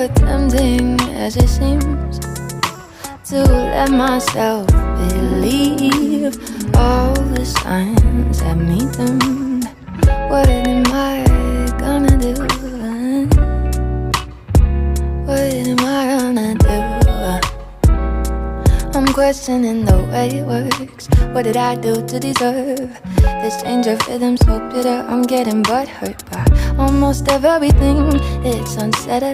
tempting as it seems to let myself believe all the signs that meet them. What am I gonna do? What am I gonna do? I'm questioning the way it works. What did I do to deserve this change of rhythm so bitter? I'm getting butthurt by almost everything. It's unsettling.